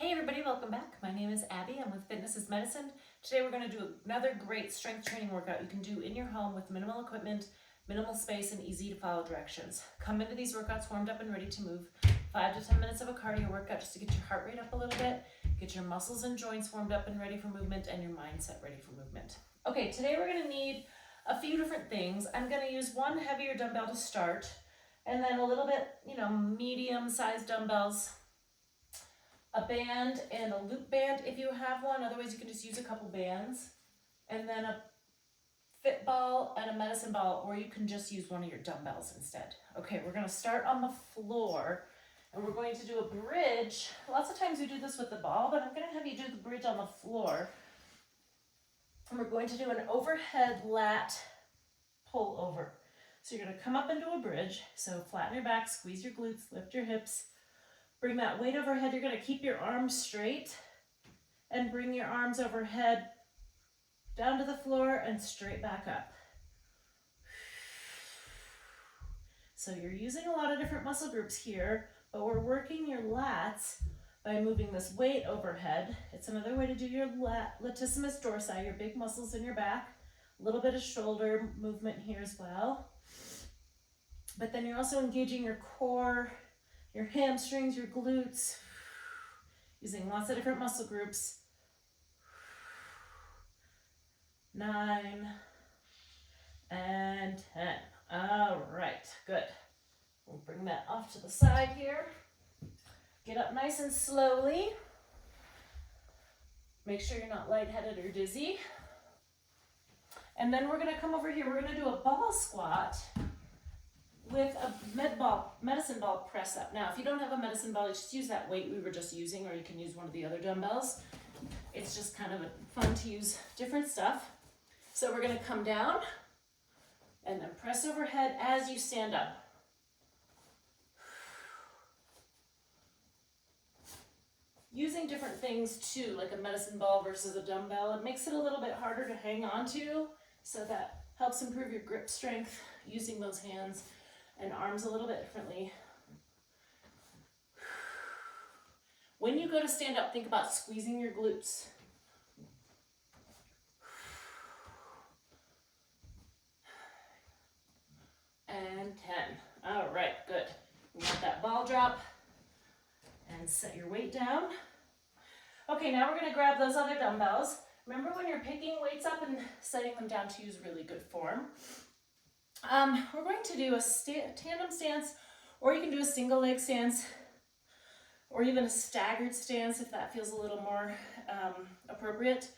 Hey everybody, welcome back. My name is Abby. I'm with Fitness is Medicine. Today we're going to do another great strength training workout you can do in your home with minimal equipment, minimal space, and easy to follow directions. Come into these workouts warmed up and ready to move. 5 to 10 minutes of a cardio workout just to get your heart rate up a little bit, get your muscles and joints warmed up and ready for movement, and your mindset ready for movement. Okay, today we're going to need a few different things. I'm going to use one heavier dumbbell to start, and then a little bit, medium-sized dumbbells, a band and a loop band if you have one. Otherwise you can just use a couple bands, and then a fit ball and a medicine ball, or you can just use one of your dumbbells instead. Okay, we're going to start on the floor and we're going to do a bridge. Lots of times we do this with the ball, but I'm going to have you do the bridge on the floor. And we're going to do an overhead lat pull over. So you're going to come up into a bridge. So flatten your back, squeeze your glutes, lift your hips. Bring that weight overhead. You're going to keep your arms straight and bring your arms overhead down to the floor and straight back up. So you're using a lot of different muscle groups here, but we're working your lats by moving this weight overhead. It's another way to do your latissimus dorsi, your big muscles in your back. A little bit of shoulder movement here as well. But then you're also engaging your core, your hamstrings, your glutes, using lots of different muscle groups. 9 and 10. All right, good. We'll bring that off to the side here. Get up nice and slowly. Make sure you're not lightheaded or dizzy. And then we're gonna come over here. We're gonna do a ball squat with a medicine ball press up. Now, if you don't have a medicine ball, you just use that weight we were just using, or you can use one of the other dumbbells. It's just kind of fun to use different stuff. So we're gonna come down and then press overhead as you stand up. Using different things too, like a medicine ball versus a dumbbell, it makes it a little bit harder to hang on to, so that helps improve your grip strength using those hands and arms a little bit differently. When you go to stand up, think about squeezing your glutes. And 10. All right, good. Let that ball drop and set your weight down. Okay, now we're gonna grab those other dumbbells. Remember, when you're picking weights up and setting them down to use really good form. We're going to do a tandem stance, or you can do a single leg stance, or even a staggered stance if that feels a little more appropriate.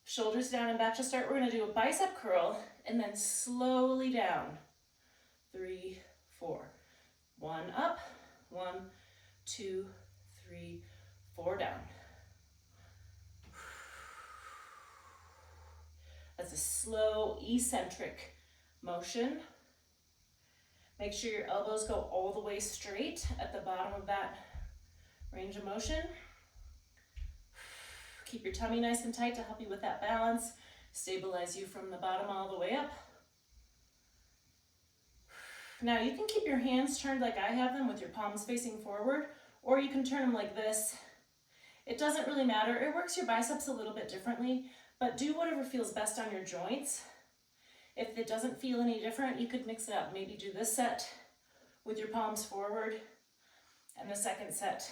Shoulders down and back to start. We're going to do a bicep curl and then slowly down. 3, 4. 1 up, 1, 2, 3, 4 down. That's a slow eccentric motion. Make sure your elbows go all the way straight at the bottom of that range of motion. Keep your tummy nice and tight to help you with that balance. Stabilize you from the bottom all the way up. Now you can keep your hands turned like I have them with your palms facing forward, or you can turn them like this. It doesn't really matter. It works your biceps a little bit differently, but do whatever feels best on your joints. If it doesn't feel any different, you could mix it up. Maybe do this set with your palms forward and the second set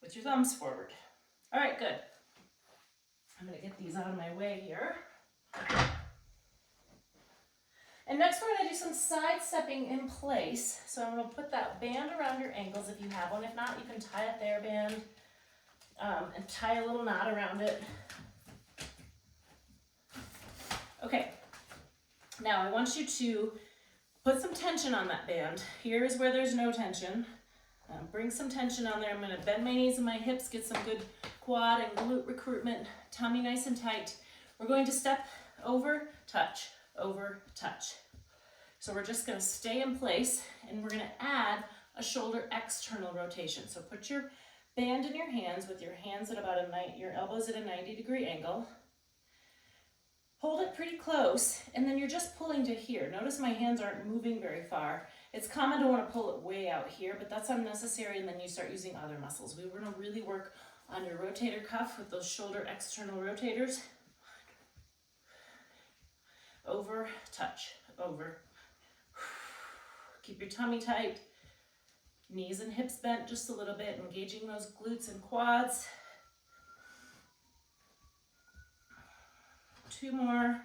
with your thumbs forward. All right, good. I'm gonna get these out of my way here. And next we're gonna do some side stepping in place. So I'm gonna put that band around your ankles if you have one. If not, you can tie a TheraBand and tie a little knot around it. Okay. Now I want you to put some tension on that band. Here is where there's no tension. Bring some tension on there. I'm gonna bend my knees and my hips, get some good quad and glute recruitment, tummy nice and tight. We're going to step over, touch, over, touch. So we're just gonna stay in place, and we're gonna add a shoulder external rotation. So put your band in your hands with your hands at about your elbows at a 90-degree angle. Hold it pretty close, and then you're just pulling to here. Notice my hands aren't moving very far. It's common to want to pull it way out here, but that's unnecessary, and then you start using other muscles. We want to really work on your rotator cuff with those shoulder external rotators. Over, touch, over. Keep your tummy tight. Knees and hips bent just a little bit, engaging those glutes and quads. 2 more.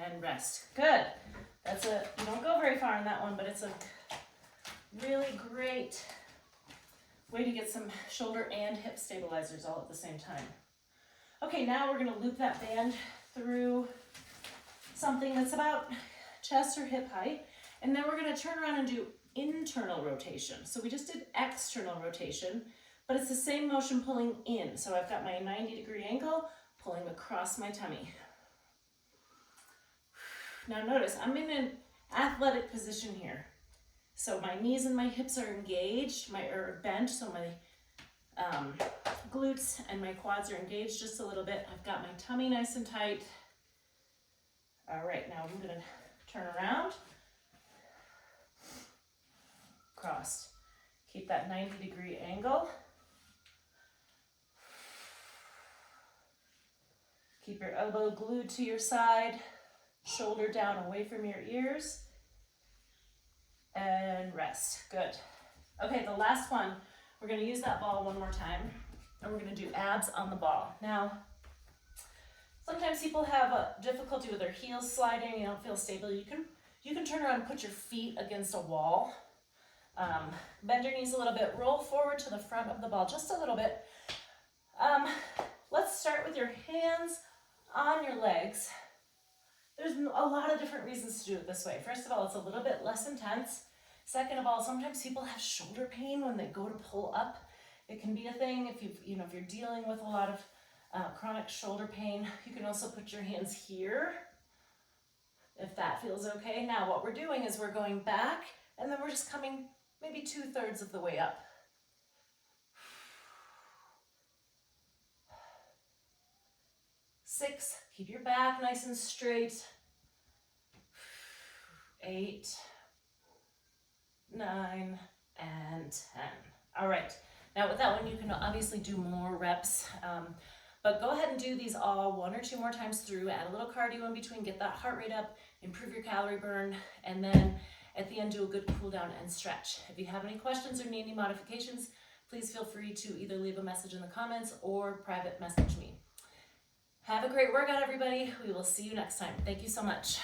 And rest. Good. That's you don't go very far in that one, but it's a really great way to get some shoulder and hip stabilizers all at the same time. Okay, now we're gonna loop that band through something that's about chest or hip height, and then we're gonna turn around and do internal rotation. So we just did external rotation, but it's the same motion pulling in. So I've got my 90-degree angle pulling across my tummy. Now notice, I'm in an athletic position here. So my knees and my hips are engaged, are bent, so my glutes and my quads are engaged just a little bit. I've got my tummy nice and tight. All right, now I'm gonna turn around. Crossed. Keep that 90-degree angle. Keep your elbow glued to your side. Shoulder down away from your ears, and rest. Good. Okay, the last one, we're gonna use that ball one more time, and we're gonna do abs on the ball. Now, sometimes people have a difficulty with their heels sliding, you don't feel stable. You can turn around and put your feet against a wall. Bend your knees a little bit, roll forward to the front of the ball just a little bit. Let's start with your hands on your legs. There's a lot of different reasons to do it this way. First of all, it's a little bit less intense. Second of all, sometimes people have shoulder pain when they go to pull up. It can be a thing if if you're dealing with a lot of chronic shoulder pain. You can also put your hands here if that feels okay. Now what we're doing is we're going back, and then we're just coming maybe 2/3 of the way up. 6, keep your back nice and straight. 8, 9, and 10. All right, now with that one, you can obviously do more reps, but go ahead and do these all 1 or 2 more times through, add a little cardio in between, get that heart rate up, improve your calorie burn, and then at the end, do a good cool down and stretch. If you have any questions or need any modifications, please feel free to either leave a message in the comments or private message me. Have a great workout, everybody. We will see you next time. Thank you so much.